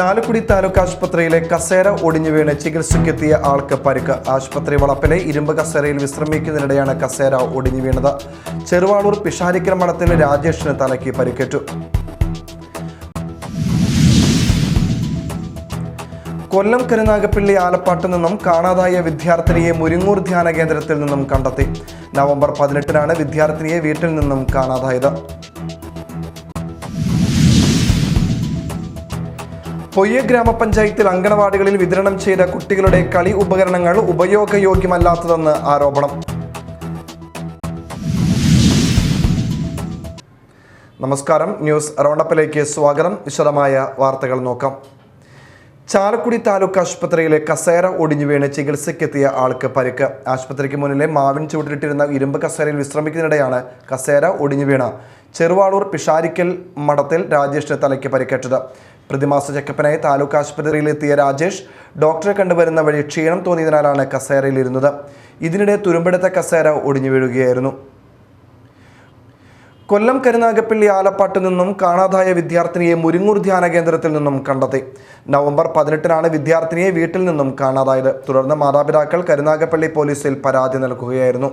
ചാലക്കുടി താലൂക്ക് ആശുപത്രിയിലെ കസേര ഒടിഞ്ഞു വീണ് ചികിത്സയ്ക്കെത്തിയ ആൾക്ക് പരിക്ക്. ആശുപത്രി വളപ്പിലെ ഇരുമ്പ് കസേരയിൽ വിശ്രമിക്കുന്നതിനിടെയാണ് കസേര ഒടിഞ്ഞു വീണത്. ചെറുവാളൂർ പിഷാരിക്കൽ മഠത്തിൽ രാജേഷിന് തലയ്ക്ക് പരിക്കേറ്റു. കൊല്ലം കരുനാഗപ്പള്ളി ആലപ്പാട്ട് നിന്നും കാണാതായ വിദ്യാർത്ഥിനിയെ മുരിങ്ങൂർ ധ്യാന കേന്ദ്രത്തിൽ നിന്നും കണ്ടെത്തി. നവംബർ 18-നാണ് വിദ്യാർത്ഥിനിയെ വീട്ടിൽ നിന്നും കാണാതായത്. പൊയ്യ ഗ്രാമപഞ്ചായത്തിൽ അങ്കണവാടികളിൽ വിതരണം ചെയ്ത കുട്ടികളുടെ കളി ഉപകരണങ്ങൾ ഉപയോഗയോഗ്യമല്ലാത്തതെന്ന് ആരോപണം. നമസ്കാരം, ന്യൂസ് റൗണ്ടപ്പിലേക്ക് സ്വാഗതം. വിശദമായ വാർത്തകൾ നോക്കാം. ചാലക്കുടി താലൂക്ക് ആശുപത്രിയിലെ കസേര ഒടിഞ്ഞു വീണ് ചികിത്സയ്ക്കെത്തിയ ആൾക്ക് പരിക്ക്. ആശുപത്രിക്ക് മുന്നിലെ മാവിൻ ചൂടിലിട്ടിരുന്ന ഇരുമ്പ് കസേരയിൽ വിശ്രമിക്കുന്നതിനിടെയാണ് കസേര ഒടിഞ്ഞു വീണ ചെറുവാളൂർ പിഷാരിക്കൽ മഠത്തിൽ രാജേഷിന് തലയ്ക്ക് പരിക്കേറ്റത്. പ്രതിമാസ ചെക്കപ്പിനായി താലൂക്ക് ആശുപത്രിയിലെത്തിയ രാജേഷ് ഡോക്ടറെ കണ്ടുവരുന്ന വഴി ക്ഷീണം തോന്നിയതിനാലാണ് കസേരയിലിരുന്നത്. ഇതിനിടെ തുരുമ്പെടുത്ത കസേര ഒടിഞ്ഞു വീഴുകയായിരുന്നു. കൊല്ലം കരുനാഗപ്പള്ളി ആലപ്പാട്ട് നിന്നും കാണാതായ വിദ്യാർത്ഥിനിയെ മുരിങ്ങൂർ ധ്യാന കേന്ദ്രത്തിൽ നിന്നും കണ്ടെത്തി. നവംബർ 18-നാണ് വിദ്യാർത്ഥിനിയെ വീട്ടിൽ നിന്നും കാണാതായത്. തുടർന്ന് മാതാപിതാക്കൾ കരുനാഗപ്പള്ളി പോലീസിൽ പരാതി നൽകുകയായിരുന്നു.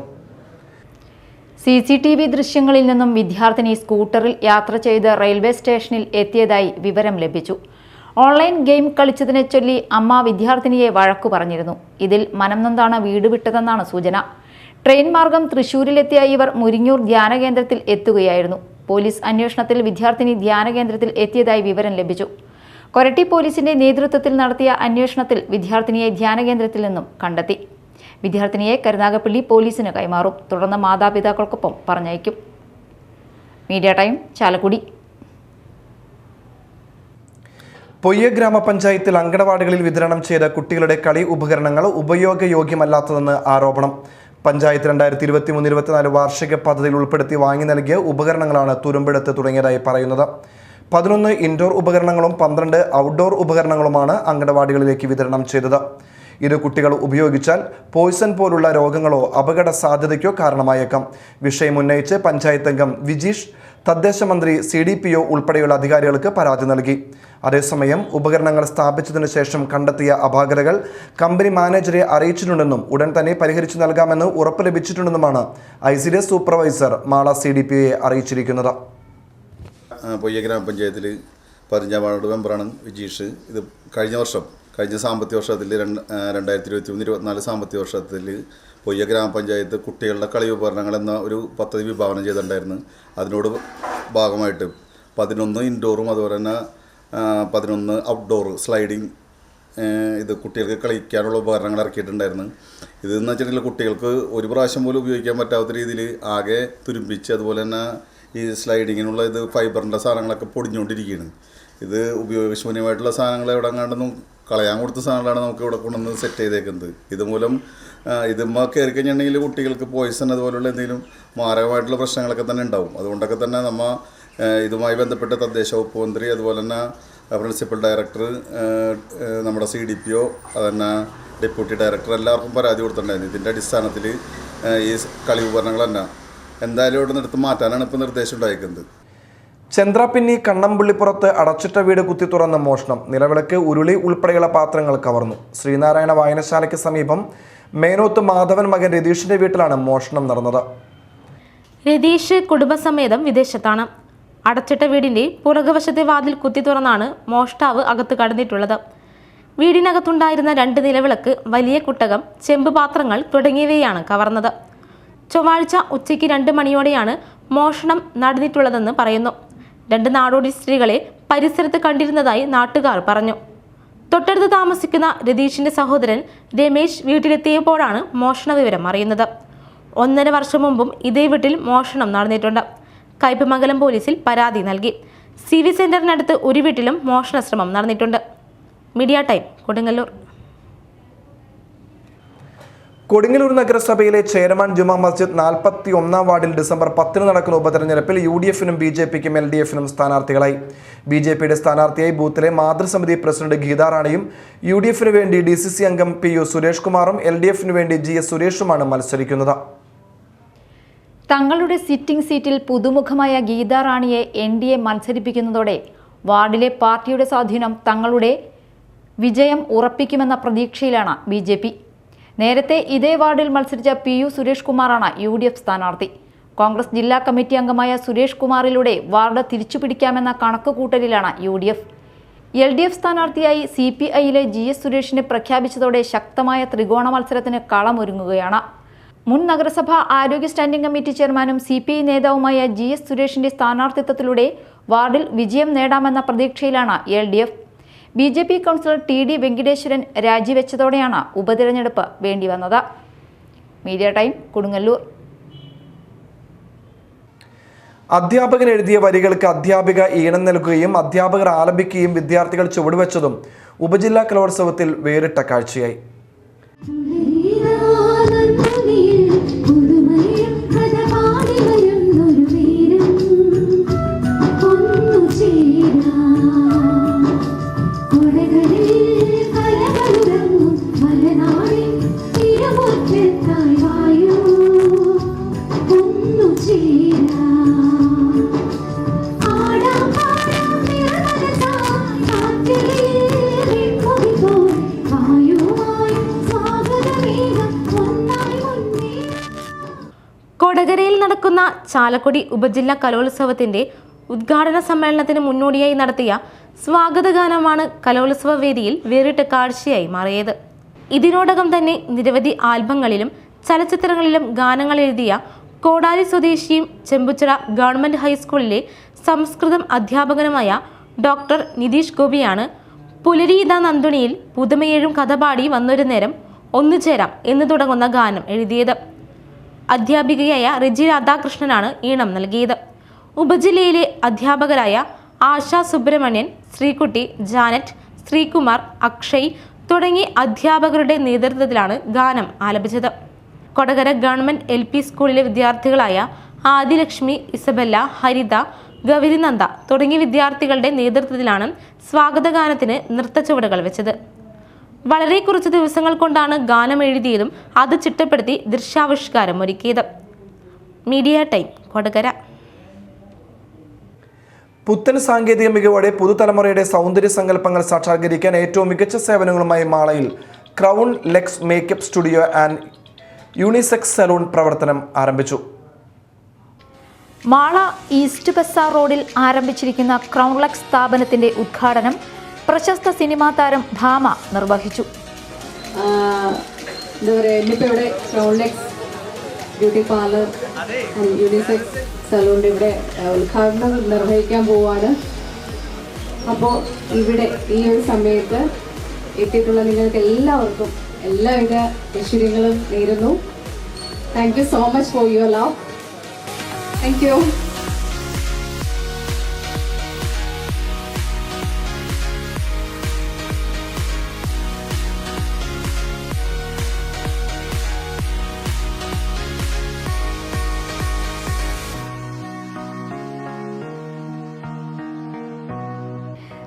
CCTV ദൃശ്യങ്ങളിൽ നിന്നും വിദ്യാർത്ഥിനി സ്കൂട്ടറിൽ യാത്ര ചെയ്ത് റെയിൽവേ സ്റ്റേഷനിൽ എത്തിയതായി വിവരം ലഭിച്ചു. ഓൺലൈൻ ഗെയിം കളിച്ചതിനെ ചൊല്ലി അമ്മ വിദ്യാർത്ഥിനിയെ വഴക്കു പറഞ്ഞിരുന്നു. ഇതിൽ മനം നൊന്താണ് വീട് വിട്ടതെന്നാണ് സൂചന. ട്രെയിൻ മാർഗം തൃശൂരിലെത്തിയ ഇവർ മുരിങ്ങൂർ ധ്യാന കേന്ദ്രത്തിൽ എത്തുകയായിരുന്നു. പോലീസ് അന്വേഷണത്തിൽ വിദ്യാർത്ഥിനി ധ്യാന കേന്ദ്രത്തിൽ എത്തിയതായി വിവരം ലഭിച്ചു. കൊരട്ടി പോലീസിന്റെ നേതൃത്വത്തിൽ നടത്തിയ അന്വേഷണത്തിൽ വിദ്യാർത്ഥിനിയെ ധ്യാന കേന്ദ്രത്തിൽ നിന്നും കണ്ടെത്തി. വിദ്യാർത്ഥിനിയെ കരുനാഗപ്പള്ളി പോലീസിന് കൈമാറും. തുടർന്ന് മാതാപിതാക്കൾക്കൊപ്പം പറഞ്ഞയക്കും. Media time, Chalakudy. പൊയ്യ ഗ്രാമപഞ്ചായത്തിൽ അങ്കണവാടികളിൽ വിതരണം ചെയ്ത കുട്ടികളുടെ കളി ഉപകരണങ്ങൾ ഉപയോഗയോഗ്യമല്ലാത്തതെന്ന് ആരോപണം. പഞ്ചായത്ത് 2023-24 വാർഷിക പദ്ധതിയിൽ ഉൾപ്പെടുത്തി വാങ്ങി നൽകിയ ഉപകരണങ്ങളാണ് തുരുമ്പെടുത്ത് തുടങ്ങിയതായി പറയുന്നത്. 11 ഇൻഡോർ ഉപകരണങ്ങളും 12 ഔട്ട്ഡോർ ഉപകരണങ്ങളുമാണ് അങ്കണവാടികളിലേക്ക് വിതരണം ചെയ്തത്. ഇത് കുട്ടികൾ ഉപയോഗിച്ചാൽ പോയ്സൺ പോലുള്ള രോഗങ്ങളോ അപകട സാധ്യതയ്ക്കോ കാരണമായേക്കാം. വിഷയം ഉന്നയിച്ച് പഞ്ചായത്ത് അംഗം വിജീഷ് തദ്ദേശ മന്ത്രി CDPO ഉൾപ്പെടെയുള്ള അധികാരികൾക്ക് പരാതി നൽകി. അതേസമയം ഉപകരണങ്ങൾ സ്ഥാപിച്ചതിനു ശേഷം കണ്ടെത്തിയ അപാകതകൾ കമ്പനി മാനേജറെ അറിയിച്ചിട്ടുണ്ടെന്നും ഉടൻ തന്നെ പരിഹരിച്ചു നൽകാമെന്ന് ഉറപ്പ് ലഭിച്ചിട്ടുണ്ടെന്നുമാണ് ICDS സൂപ്പർവൈസർ മാള CDPOയെ അറിയിച്ചിരിക്കുന്നത്. പൊയ്യ ഗ്രാമപഞ്ചായത്തിൽ 15-ാം വാർഡ് മെമ്പറാണ് വിജീഷ്. ഇത് കഴിഞ്ഞ സാമ്പത്തിക വർഷത്തിൽ 2023-24 സാമ്പത്തിക വർഷത്തിൽ പൊയ്യ ഗ്രാമപഞ്ചായത്ത് കുട്ടികളുടെ കളി ഉപകരണങ്ങൾ എന്ന ഒരു പദ്ധതി വിഭാവനം ചെയ്തിട്ടുണ്ടായിരുന്നു. അതിനോട് ഭാഗമായിട്ട് 11 ഇൻഡോറും അതുപോലെ തന്നെ 11 ഔട്ട്ഡോർ സ്ലൈഡിങ് ഇത് കുട്ടികൾക്ക് കളിക്കാനുള്ള ഉപകരണങ്ങൾ ഇറക്കിയിട്ടുണ്ടായിരുന്നു. ഇതെന്ന് വെച്ചിട്ടുണ്ടെങ്കിൽ കുട്ടികൾക്ക് ഒരു പ്രാവശ്യം പോലും ഉപയോഗിക്കാൻ പറ്റാത്ത രീതിയിൽ ആകെ തുരുമ്പിച്ച്, അതുപോലെ തന്നെ ഈ സ്ലൈഡിങ്ങിനുള്ള ഇത് ഫൈബറിൻ്റെ സാധനങ്ങളൊക്കെ പൊടിഞ്ഞുകൊണ്ടിരിക്കുകയാണ്. ഇത് ഉപയോഗശൂന്യമായിട്ടുള്ള സാധനങ്ങൾ എവിടെ കണ്ടൊന്നും കളയാൻ കൊടുത്ത സാധനങ്ങളാണ് നമുക്ക് ഇവിടെ കൊണ്ടുവന്ന് സെറ്റ് ചെയ്തേക്കുന്നത്. ഇതുമൂലം ഇതുമ്മ കയറി കഴിഞ്ഞിട്ടുണ്ടെങ്കിൽ കുട്ടികൾക്ക് പോയ്സൺ അതുപോലുള്ള എന്തെങ്കിലും മാരകമായിട്ടുള്ള പ്രശ്നങ്ങളൊക്കെ തന്നെ ഉണ്ടാവും. അതുകൊണ്ടൊക്കെ തന്നെ നമ്മൾ ഇതുമായി ബന്ധപ്പെട്ട് തദ്ദേശ വകുപ്പ് മന്ത്രി, അതുപോലെ തന്നെ പ്രിൻസിപ്പൽ ഡയറക്ടർ, നമ്മുടെ CDPO, അതുതന്നെ ഡെപ്യൂട്ടി ഡയറക്ടർ എല്ലാവർക്കും പരാതി കൊടുത്തിട്ടുണ്ടായിരുന്നു. ഇതിൻ്റെ അടിസ്ഥാനത്തിൽ ഈ കളി ഉപകരണങ്ങൾ തന്നെ എന്തായാലും ഇവിടെ നിന്നെടുത്ത് മാറ്റാനാണ് ഇപ്പോൾ നിർദ്ദേശം ഉണ്ടായിരിക്കുന്നത്. ചന്ദ്രാപിന്നി കണ്ണമ്പുള്ളിപ്പുറത്ത് അടച്ചിട്ട വീട് കുത്തി തുറന്ന മോഷണം. നിലവിളക്ക്, ഉരുളി ഉൾപ്പെടെയുള്ള പാത്രങ്ങൾ കവർന്നു. ശ്രീനാരായണ വായനശാലയ്ക്ക് സമീപം മേനോത്ത് മാധവൻ മകൻ രതീഷിന്റെ വീട്ടിലാണ് മോഷണം നടന്നത്. രതീഷ് കുടുംബസമേതം വിദേശത്താണ്. അടച്ചിട്ട വീടിന്റെ പുറകുവശത്തെ വാതിൽ കുത്തി തുറന്നാണ് മോഷ്ടാവ് അകത്ത് കടന്നിട്ടുള്ളത്. വീടിനകത്തുണ്ടായിരുന്ന 2 നിലവിളക്ക്, വലിയ കുട്ടകം, ചെമ്പ് പാത്രങ്ങൾ തുടങ്ങിയവയാണ് കവർന്നത്. ചൊവ്വാഴ്ച ഉച്ചയ്ക്ക് 2 മണിയോടെയാണ് മോഷണം നടന്നിട്ടുള്ളതെന്ന് പറയുന്നു. 2 നാടോടി സ്ത്രീകളെ പരിസരത്ത് കണ്ടിരുന്നതായി നാട്ടുകാർ പറഞ്ഞു. തൊട്ടടുത്ത് താമസിക്കുന്ന രതീഷിന്റെ സഹോദരൻ രമേശ് വീട്ടിലെത്തിയപ്പോഴാണ് മോഷണ വിവരം അറിയുന്നത്. 1.5 വർഷം മുമ്പും ഇതേ വീട്ടിൽ മോഷണം നടന്നിട്ടുണ്ട്. കയ്പമംഗലം പോലീസിൽ പരാതി നൽകി. CV സെന്ററിനടുത്ത് ഒരു വീട്ടിലും മോഷണ ശ്രമം നടന്നിട്ടുണ്ട്. Media time, Kodungallur. കൊടുങ്ങല്ലൂർ നഗരസഭയിലെ ചെയർമാൻ ജുമാ മസ്ജിദ് 41-ാം വാർഡിൽ ഡിസംബർ 10-ന് നടക്കുന്ന ഉപതെരഞ്ഞെടുപ്പിൽ UDF-നും BJP-ക്കും LDF-നും സ്ഥാനാർത്ഥികളായി. BJP-യുടെ സ്ഥാനാർത്ഥിയായി ബൂത്തിലെ മാതൃസമിതി പ്രസിഡന്റ് ഗീതാറാണിയും, UDF-ന് വേണ്ടി DCC അംഗം PU സുരേഷ് കുമാറും LDF-ന് വേണ്ടി GS സുരേഷുമാണ് മത്സരിക്കുന്നത്. തങ്ങളുടെ സിറ്റിംഗ് സീറ്റിൽ പുതുമുഖമായ ഗീതാറാണിയെ NDA മത്സരിപ്പിക്കുന്നതോടെ വാർഡിലെ പാർട്ടിയുടെ സ്വാധീനം തങ്ങളുടെ വിജയം ഉറപ്പിക്കുമെന്ന പ്രതീക്ഷയിലാണ് BJP. നേരത്തെ ഇതേ വാർഡിൽ മത്സരിച്ച PU സുരേഷ് കുമാറാണ് UDF സ്ഥാനാർത്ഥി. കോൺഗ്രസ് ജില്ലാ കമ്മിറ്റി അംഗമായ സുരേഷ് കുമാറിലൂടെ വാർഡ് തിരിച്ചുപിടിക്കാമെന്ന കണക്കുകൂട്ടലിലാണ് UDF. LDF സ്ഥാനാർത്ഥിയായി CPIയിലെ GS സുരേഷിനെ പ്രഖ്യാപിച്ചതോടെ ശക്തമായ ത്രികോണ മത്സരത്തിന് കളമൊരുങ്ങുകയാണ്. മുൻ നഗരസഭാ ആരോഗ്യ സ്റ്റാൻഡിംഗ് കമ്മിറ്റി ചെയർമാനും CPI നേതാവുമായ GS സുരേഷിന്റെ സ്ഥാനാർത്ഥിത്വത്തിലൂടെ വാർഡിൽ വിജയം നേടാമെന്ന പ്രതീക്ഷയിലാണ് LDF. BJP councillor TD Venkateswaran രാജിവെച്ചതോടെയാണ് ഉപതിരഞ്ഞെടുപ്പ് വേണ്ടിവന്നത്. Media time, Kodungallur. അധ്യാപകൻ എഴുതിയ വരികൾക്ക് അധ്യാപിക ഈണം നൽകുകയും അധ്യാപകർ ആലപിക്കുകയും വിദ്യാർത്ഥികൾ ചുവടുവെച്ചതും ഉപജില്ലാ കലോത്സവത്തിൽ വേറിട്ട കാഴ്ചയായി. കൊടകരയിൽ നടക്കുന്ന ചാലക്കുടി ഉപജില്ലാ കലോത്സവത്തിന്റെ ഉദ്ഘാടന സമ്മേളനത്തിന് മുന്നോടിയായി നടത്തിയ സ്വാഗതഗാനമാണ് കലോത്സവ വേദിയിൽ വേറിട്ട കാഴ്ചയായി മാറിയത്. ഇതിനോടകം തന്നെ നിരവധി ആൽബങ്ങളിലും ചലച്ചിത്രങ്ങളിലും ഗാനങ്ങൾ എഴുതിയ കോടാലി സ്വദേശിയും ചെമ്പുച്ചിറ ഗവൺമെന്റ് ഹൈസ്കൂളിലെ സംസ്കൃതം അധ്യാപകനുമായ ഡോക്ടർ നിതീഷ് ഗോപിയാണ് പുലരീത നന്ദുണിയിൽ പുതുമയേഴും കഥ പാടി വന്നൊരു നേരം ഒന്നുചേരാം എന്ന് തുടങ്ങുന്ന ഗാനം എഴുതിയത്. അധ്യാപികയായ റിജി രാധാകൃഷ്ണനാണ് ഈണം നൽകിയത്. ഉപജില്ലയിലെ അധ്യാപകരായ ആശ സുബ്രഹ്മണ്യൻ, ശ്രീകുട്ടി, ജാനറ്റ്, ശ്രീകുമാർ, അക്ഷയ് തുടങ്ങിയ അധ്യാപകരുടെ നേതൃത്വത്തിലാണ് ഗാനം ആലപിച്ചത്. കൊടകര ഗവൺമെന്റ് LP സ്കൂളിലെ വിദ്യാർത്ഥികളായ ആദിലക്ഷ്മി, ഇസബella, ഹരിത, ഗൗരിനന്ദ തുടങ്ങിയ വിദ്യാർത്ഥികളുടെ നേതൃത്വത്തിലാണ് സ്വാഗതഗാനത്തിന് നൃത്തച്ചുവടുകൾ വെച്ചത്. വളരെ കുറച്ച് ദിവസങ്ങൾ കൊണ്ടാണ് ഗാനം എഴുതിയതും അത് ചിട്ടപ്പെടുത്തി ദൃശ്യാവിഷ്കാരം ഒരുക്കിയത്. Media time, Kodakara. പുത്തൻ സാങ്കേതിക മികവോടെ പുതുതലമുറയുടെ സൗന്ദര്യ സങ്കല്പങ്ങൾ സാക്ഷാത്കരിക്കാൻ ഏറ്റവും മികച്ച സേവനങ്ങളുമായി മാളയിൽ crown lex makeup studio and unisex salon പ്രവർത്തനം ആരംഭിച്ചു. മാള ഈസ്റ്റ് ബസാർ റോഡിൽ ആരംഭിച്ചിരിക്കുന്ന ക്രൗൺ ലെക്സ് സ്ഥാപനത്തിന്റെ ഉദ്ഘാടനം പ്രശസ്ത സിനിമാ താരം ഭാമ നിർവഹിച്ചു. എന്താ പറയുക, ഇന്നിപ്പോൾ ഇവിടെ crown lex beauty parlour unisex സലൂണിൻ്റെ ഇവിടെ ഉദ്ഘാടനം നിർവഹിക്കാൻ പോവുകയാണ്. അപ്പോൾ ഇവിടെ ഈ ഒരു സമയത്ത് എത്തിയിട്ടുള്ള നിങ്ങൾക്ക് എല്ലാവർക്കും എല്ലാവിധ ഐശ്വര്യങ്ങളും നേരുന്നു. Thank you so much for your love. Thank you.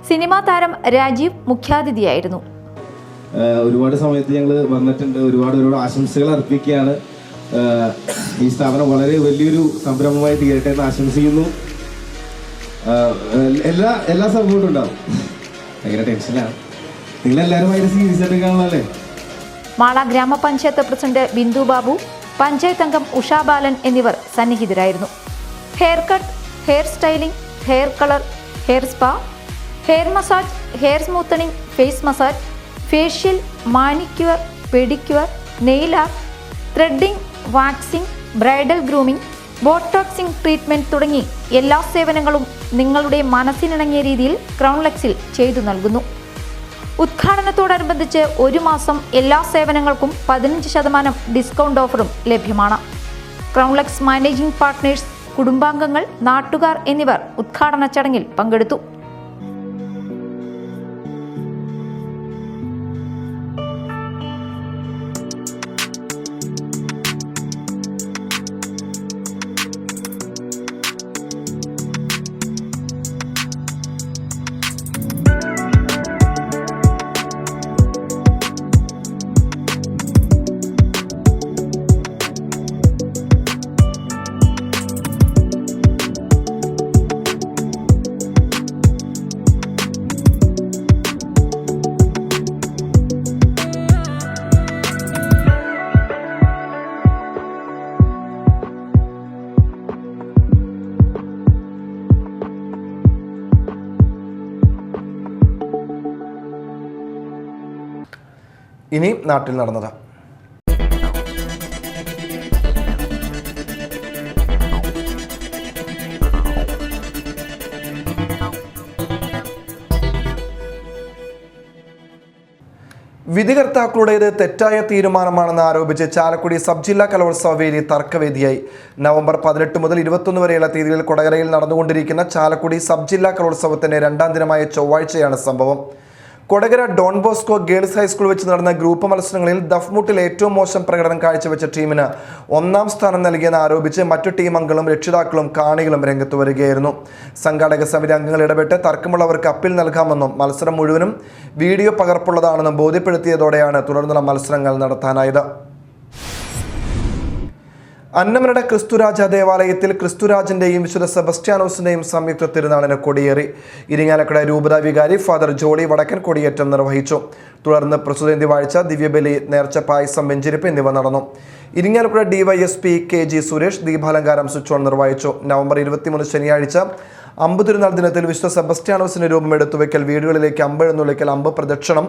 Cinema താരം രാജീവ് മുഖ്യാതിഥിയായിരുന്നു. ഒരുപാട് സമയത്ത് ഞങ്ങൾ വന്നിട്ടുണ്ട്. ഒരുപാട് ആശംസകൾ അർപ്പിക്കുകയാണ്. ഈ സ്ഥാപനം വളരെ വലിയൊരു സംരംഭമായി തീരട്ടെ എന്ന് ആശംസിക്കുന്നു. എല്ലാ സപ്പോർട്ടും ഉണ്ടാവും. ഭയങ്കര ടെൻഷനാണ്. നിങ്ങളെല്ലാവരും ഭയങ്കര സീരിയസ് ആയിട്ട് കാണുന്നല്ലേ. മാള ഗ്രാമപഞ്ചായത്ത് പ്രസിഡന്റ് ബിന്ദു ബാബു, പഞ്ചായത്ത് അംഗം ഉഷാ ബാലൻ എന്നിവർ സന്നിഹിതരായിരുന്നു. Hair cut, hair styling, hair colour, hair spa, hair massage, hair smoothening, face massage, facial, manicure, pedicure, nail art, threading, waxing, bridal grooming, botoxing treatment തുടങ്ങി എല്ലാ സേവനങ്ങളും നിങ്ങളുടെ മനസ്സിനിണങ്ങിയ രീതിയിൽ ക്രൗൺ ലെക്സിൽ ചെയ്തു നൽകുന്നു. ഉദ്ഘാടനത്തോടനുബന്ധിച്ച് ഒരു മാസം എല്ലാ സേവനങ്ങൾക്കും 15% ഡിസ്കൗണ്ട് ഓഫറും ലഭ്യമാണ്. ക്രൗൺ ലെക്സ് മാനേജിംഗ് പാർട്ട്നേഴ്സ്, കുടുംബാംഗങ്ങൾ, നാട്ടുകാർ എന്നിവർ ഉദ്ഘാടന ചടങ്ങിൽ പങ്കെടുത്തു. ഇനി നാട്ടിൽ നടന്നത്. വിധികർത്താക്കളുടേത് തെറ്റായ തീരുമാനമാണെന്ന് ആരോപിച്ച് ചാലക്കുടി സബ് ജില്ലാ കലോത്സവ വേദി തർക്കവേദിയായി. നവംബർ 18 മുതൽ 21 വരെയുള്ള തീയതികളിൽ കൊടകരയിൽ നടന്നുകൊണ്ടിരിക്കുന്ന ചാലക്കുടി സബ് ജില്ലാ കലോത്സവത്തിന്റെ 2ാം ദിനമായ ചൊവ്വാഴ്ചയാണ് സംഭവം. Kodakara Don Bosco girls high school വെച്ച് നടന്ന ഗ്രൂപ്പ് മത്സരങ്ങളിൽ ദഫ്മുട്ടിൽ ഏറ്റവും മോശം പ്രകടനം കാഴ്ചവെച്ച ടീമിന് 1ാം സ്ഥാനം നൽകിയെന്ന് ആരോപിച്ച് മറ്റു ടീം അംഗങ്ങളും രക്ഷിതാക്കളും കാണികളും രംഗത്ത് വരികയായിരുന്നു. സംഘാടക സമിതി അംഗങ്ങൾ ഇടപെട്ട് തർക്കമുള്ളവർക്ക് അപ്പീൽ നൽകാമെന്നും മത്സരം മുഴുവനും വീഡിയോ പകർപ്പുള്ളതാണെന്നും ബോധ്യപ്പെടുത്തിയതോടെയാണ് തുടർന്നുള്ള മത്സരങ്ങൾ നടത്താനായത്. അന്നമനട ക്രിസ്തുരാജ ദേവാലയത്തിൽ ക്രിസ്തുരാജന്റെയും വിശുദ്ധ സെബസ്റ്റ്യാനോസിന്റെയും സംയുക്ത തിരുനാളിന് കൊടിയേറി. ഇരിങ്ങാലക്കുട രൂപതാ വികാരി ഫാദർ ജോളി വടക്കൻ കൊടിയേറ്റം നിർവഹിച്ചു. തുടർന്ന് പ്രസുതേന്തി വാഴ്ച, ദിവ്യബലി, നേർച്ച പായസം, വെഞ്ചിരിപ്പ് എന്നിവ നടന്നു. ഇരിങ്ങാലക്കുട DYSP KG സുരേഷ് ദീപാലങ്കാരം സ്വിച്ച് ഓൺ നിർവഹിച്ചു. നവംബർ 23 ശനിയാഴ്ച അമ്പ് തിരുനാൾ ദിനത്തിൽ വിശുദ്ധ സെബസ്റ്റ്യാനോസിന്റെ രൂപം എടുത്തുവെക്കൽ, വീടുകളിലേക്ക് അമ്പ് എഴുന്നള്ളിക്കൽ, അമ്പ് പ്രദക്ഷിണം,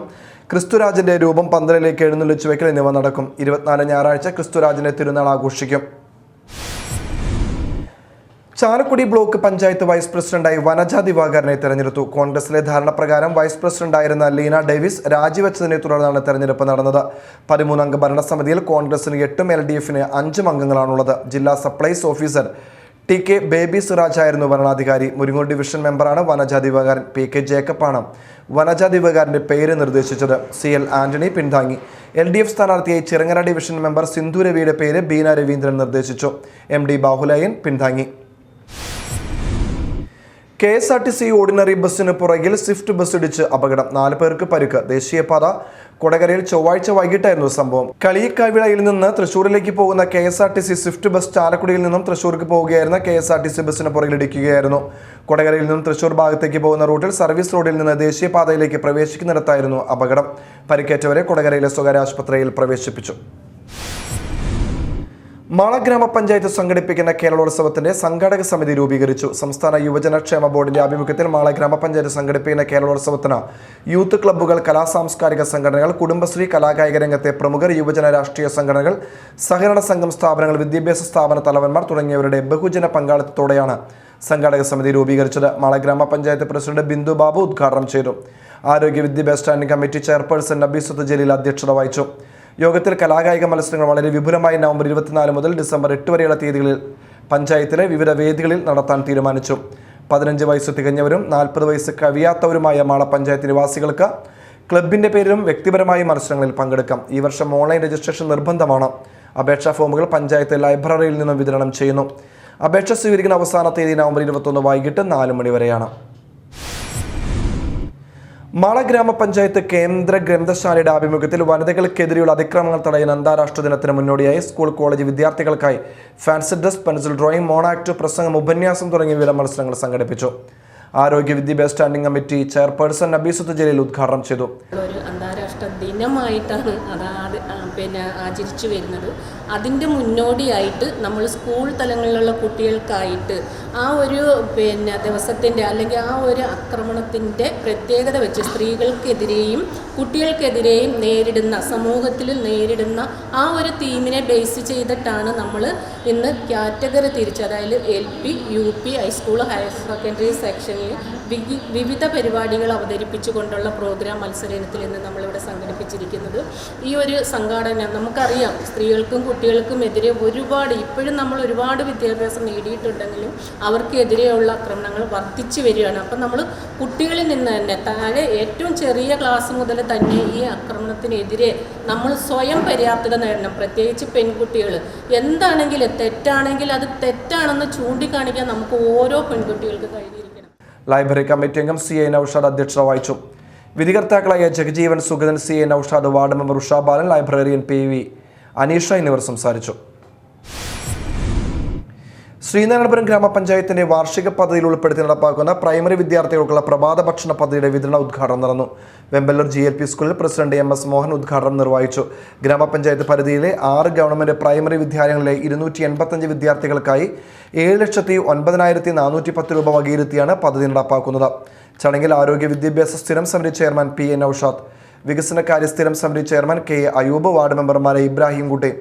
ക്രിസ്തുരാജന്റെ രൂപം പന്തലിലേക്ക് എഴുന്നള്ളിച്ചു വെക്കൽ എന്നിവ നടക്കും. 24 ഞായറാഴ്ച ക്രിസ്തുരാജന്റെ തിരുനാൾ ആഘോഷിക്കും. ചാലക്കുടി ബ്ലോക്ക് പഞ്ചായത്ത് വൈസ് പ്രസിഡന്റായി വനജ ദിവാകരനെ തെരഞ്ഞെടുത്തു. കോൺഗ്രസിലെ ധാരണപ്രകാരം വൈസ് പ്രസിഡന്റായിരുന്ന ലീന ഡേവിസ് രാജിവെച്ചതിനെ തുടർന്നാണ് തെരഞ്ഞെടുപ്പ് നടന്നത്. 13 അംഗ ഭരണസമിതിയിൽ കോൺഗ്രസിന് 8ഉം LDFന് 5ഉം അംഗങ്ങളാണുള്ളത്. ജില്ലാ supplies officer TK baby Siraj ആയിരുന്നു വരണാധികാരി. മുരിങ്ങൂർ ഡിവിഷൻ മെമ്പറാണ് വനജ ദിവാകരൻ. PK ജേക്കബാണ് വനജ ദിവാകരന്റെ പേര് നിർദ്ദേശിച്ചത്. CL ആന്റണി പിന്താങ്ങി. LDF സ്ഥാനാർത്ഥിയായി ചിറങ്ങര ഡിവിഷൻ മെമ്പർ സിന്ധു രവിയുടെ പേര് ബീന രവീന്ദ്രൻ നിർദ്ദേശിച്ചു. MD ബാഹുലയൻ പിന്താങ്ങി. KSRTC ഓർഡിനറി ബസ്സിന് പുറകിൽ സ്വിഫ്റ്റ് ബസ് ഇടിച്ച് അപകടം, 4 പേർക്ക് പരിക്ക്. ദേശീയപാത കൊടകരയിൽ ചൊവ്വാഴ്ച വൈകിട്ടായിരുന്നു സംഭവം. കളിയിക്കാവിളയിൽ നിന്ന് തൃശ്ശൂരിലേക്ക് പോകുന്ന KSRTC സ്വിഫ്റ്റ് ബസ് ചാലക്കുടിയിൽ നിന്നും തൃശ്ശൂർക്ക് പോവുകയായിരുന്ന KSRTC ബസ്സിന് പുറകിൽ ഇടിക്കുകയായിരുന്നു. കൊടകരയിൽ നിന്നും തൃശ്ശൂർ ഭാഗത്തേക്ക് പോകുന്ന റൂട്ടിൽ സർവീസ് റോഡിൽ നിന്ന് ദേശീയപാതയിലേക്ക് പ്രവേശിക്കുന്നിടത്തായിരുന്നു അപകടം. പരിക്കേറ്റവരെ കൊടകരയിലെ സ്വകാര്യ ആശുപത്രിയിൽ പ്രവേശിപ്പിച്ചു. മാള ഗ്രാമപഞ്ചായത്ത് സംഘടിപ്പിക്കുന്ന കേരളോത്സവത്തിന്റെ സംഘാടക സമിതി രൂപീകരിച്ചു. സംസ്ഥാന യുവജനക്ഷേമ ബോർഡിന്റെ ആഭിമുഖ്യത്തിൽ മാള ഗ്രാമപഞ്ചായത്ത് സംഘടിപ്പിക്കുന്ന കേരളോത്സവത്തിന് യൂത്ത് ക്ലബ്ബുകൾ, കലാസാംസ്കാരിക സംഘടനകൾ, കുടുംബശ്രീ, കലാകായിക രംഗത്തെ പ്രമുഖർ, യുവജന രാഷ്ട്രീയ സംഘടനകൾ, സഹകരണ സംഘം സ്ഥാപനങ്ങൾ, വിദ്യാഭ്യാസ സ്ഥാപന തലവന്മാർ തുടങ്ങിയവരുടെ ബഹുജന പങ്കാളിത്തത്തോടെയാണ് സംഘാടക സമിതി രൂപീകരിച്ചത്. മാള ഗ്രാമപഞ്ചായത്ത് പ്രസിഡന്റ് ബിന്ദു ബാബു ഉദ്ഘാടനം ചെയ്തു. ആരോഗ്യ വിദ്യാഭ്യാസ standing committee chairperson Nabeesath Jaleel അധ്യക്ഷത വഹിച്ചു. യോഗത്തിൽ കലാകായിക മത്സരങ്ങൾ വളരെ വിപുലമായി നവംബർ 24 മുതൽ ഡിസംബർ 8 വരെയുള്ള തീയതികളിൽ പഞ്ചായത്തിലെ വിവിധ വേദികളിൽ നടത്താൻ തീരുമാനിച്ചു. 15 വയസ്സ് തികഞ്ഞവരും 40 വയസ്സ് കവിയാത്തവരുമായ മാള പഞ്ചായത്ത് നിവാസികൾക്ക് ക്ലബിന്റെ പേരിലും വ്യക്തിപരമായി മത്സരങ്ങളിൽ പങ്കെടുക്കാം. ഈ വർഷം ഓൺലൈൻ രജിസ്ട്രേഷൻ നിർബന്ധമാണ്. അപേക്ഷാ ഫോമുകൾ പഞ്ചായത്ത് ലൈബ്രറിയിൽ നിന്നും വിതരണം ചെയ്യുന്നു. അപേക്ഷ സ്വീകരിക്കുന്ന അവസാന തീയതി നവംബർ 21 വൈകിട്ട് 4 മണി വരെയാണ്. മാള ഗ്രാമപഞ്ചായത്ത് കേന്ദ്ര ഗ്രന്ഥശാലയുടെ ആഭിമുഖ്യത്തിൽ വനിതകൾക്കെതിരെയുള്ള അതിക്രമങ്ങൾ തടയാൻ അന്താരാഷ്ട്ര ദിനത്തിന് മുന്നോടിയായി സ്കൂൾ കോളേജ് വിദ്യാർത്ഥികൾക്കായി fancy dress, pencil drawing, mono act, പ്രസംഗം, ഉപന്യാസം തുടങ്ങിയ വിവിധ മത്സരങ്ങൾ സംഘടിപ്പിച്ചു. ആരോഗ്യ വിദ്യാഭ്യാസ standing committee chairperson Nabeesath Jaleel ഉദ്ഘാടനം ചെയ്തു. ഒരു അന്താരാഷ്ട്ര ദിനമായിട്ടാണ് അത് ആചരിച്ചു വരുന്നത്. അതിൻ്റെ മുന്നോടിയായിട്ട് നമ്മൾ സ്കൂൾ തലങ്ങളിലുള്ള കുട്ടികൾക്കായിട്ട് ആ ഒരു ദിവസത്തിൻ്റെ അല്ലെങ്കിൽ ആ ഒരു ആക്രമണത്തിൻ്റെ പ്രത്യേകത വെച്ച് സ്ത്രീകൾക്കെതിരെയും കുട്ടികൾക്കെതിരെയും നേരിടുന്ന, സമൂഹത്തിൽ നേരിടുന്ന ആ ഒരു തീമിനെ ബേസ് ചെയ്തിട്ടാണ് നമ്മൾ ഇന്ന് കാറ്റഗറി തിരിച്ച്, അതായത് LP, UP, high school, higher secondary സെക്ഷനിൽ വിവിധ പരിപാടികൾ അവതരിപ്പിച്ചുകൊണ്ടുള്ള പ്രോഗ്രാം മത്സരത്തിൽ ഇന്ന് നമ്മളിവിടെ സംഘടിപ്പിച്ചിരിക്കുന്നത്. ഈ ഒരു സംഘാടന നമുക്കറിയാം, സ്ത്രീകൾക്കും കുട്ടികൾക്കും എതിരെ ഇപ്പോഴും നമ്മൾ ഒരുപാട് വിദ്യാഭ്യാസം നേടിയിട്ടുണ്ടെങ്കിലും അവർക്കെതിരെയുള്ള ആക്രമണങ്ങൾ വർദ്ധിച്ചു വരികയാണ്. അപ്പം നമ്മൾ കുട്ടികളിൽ നിന്ന് തന്നെ താഴെ ഏറ്റവും ചെറിയ ക്ലാസ് മുതൽ തന്നെ ഈ ആക്രമണത്തിനെതിരെ നമ്മൾ സ്വയം പര്യാപ്തത നേടണം. പ്രത്യേകിച്ച് പെൺകുട്ടികൾ എന്താണെങ്കിലും തെറ്റാണെങ്കിൽ അത് തെറ്റാണെന്ന് ചൂണ്ടിക്കാണിക്കാൻ നമുക്ക് ഓരോ പെൺകുട്ടികൾക്ക് കഴിഞ്ഞിരിക്കണം. ലൈബ്രറി കമ്മിറ്റി അംഗം CA നൌഷാദ് അധ്യക്ഷത വഹിച്ചു. വിധികർത്താക്കളായ Jagajeevan, Sugathan, CA Naushad, ward member Usha Balan, librarian PV Aneesha എന്നിവർ സംസാരിച്ചു. ശ്രീനാരായണപുരം ഗ്രാമപഞ്ചായത്തിന്റെ വാർഷിക പദ്ധതിയിൽ ഉൾപ്പെടുത്തി നടപ്പാക്കുന്ന പ്രൈമറി വിദ്യാർത്ഥികൾക്കുള്ള പ്രഭാത ഭക്ഷണ പദ്ധതിയുടെ വിതരണ ഉദ്ഘാടനം നടന്നു. വെമ്പല്ലൂർ GLP സ്കൂളിൽ പ്രസിഡന്റ് MS മോഹൻ ഉദ്ഘാടനം നിർവഹിച്ചു. ഗ്രാമപഞ്ചായത്ത് പരിധിയിലെ 6 ഗവൺമെന്റ് പ്രൈമറി വിദ്യാലയങ്ങളിലെ 285 വിദ്യാർത്ഥികൾക്കായി 7,09,410 രൂപ വകയിരുത്തിയാണ് പദ്ധതി നടപ്പാക്കുന്നത്. ചടങ്ങിൽ ആരോഗ്യ വിദ്യാഭ്യാസ സ്ഥിരം സമിതി ചെയർമാൻ PA നൌഷാദ്, വികസനകാര്യ സ്ഥിരം സമിതി ചെയർമാൻ കെ അയൂബ്, വാർഡ് മെമ്പർമാരെ Ibrahim Kutty,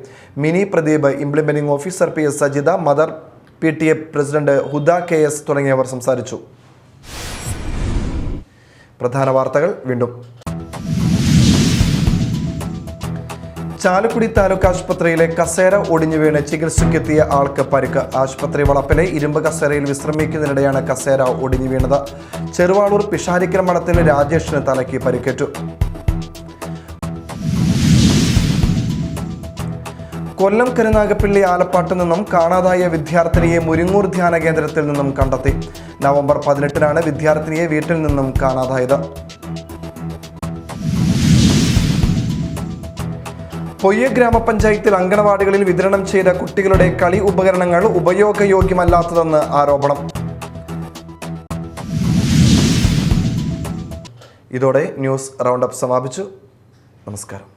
Mini Pradeep, implementing officer P S Sajitha, mother PTA president Huda KS തുടങ്ങിയവർ സംസാരിച്ചു. പ്രധാന വാർത്തകൾ വീണ്ടും. ചാലക്കുടി താലൂക്ക് ആശുപത്രിയിലെ കസേര ഒടിഞ്ഞു വീണ് ചികിത്സയ്ക്കെത്തിയ ആൾക്ക് പരിക്ക്. ആശുപത്രി വളപ്പിലെ ഇരുമ്പ് കസേരയിൽ വിശ്രമിക്കുന്നതിനിടെയാണ് കസേര ഒടിഞ്ഞു വീണത്. ചെറുവാളൂർ പിഷാരിക്കര മഠത്തിൽ രാജേഷിന് തലയ്ക്ക് പരിക്കേറ്റു. കൊല്ലം കരുനാഗപ്പള്ളി ആലപ്പാട്ട് നിന്നും കാണാതായ വിദ്യാർത്ഥിനിയെ മുരിങ്ങൂർ ധ്യാന കേന്ദ്രത്തിൽ നിന്നും കണ്ടെത്തി. നവംബർ 18-നാണ് വിദ്യാർത്ഥിനിയെ വീട്ടിൽ നിന്നും കാണാതായത്. പൊയ്യ ഗ്രാമപഞ്ചായത്തിൽ അങ്കണവാടികളിൽ വിതരണം ചെയ്ത കുട്ടികളുടെ കളി ഉപകരണങ്ങൾ ഉപയോഗയോഗ്യമല്ലാത്തതെന്ന് ആരോപണം. ഇതോടെ ന്യൂസ് റൗണ്ടപ്പ് സമാപിച്ചു. നമസ്കാരം.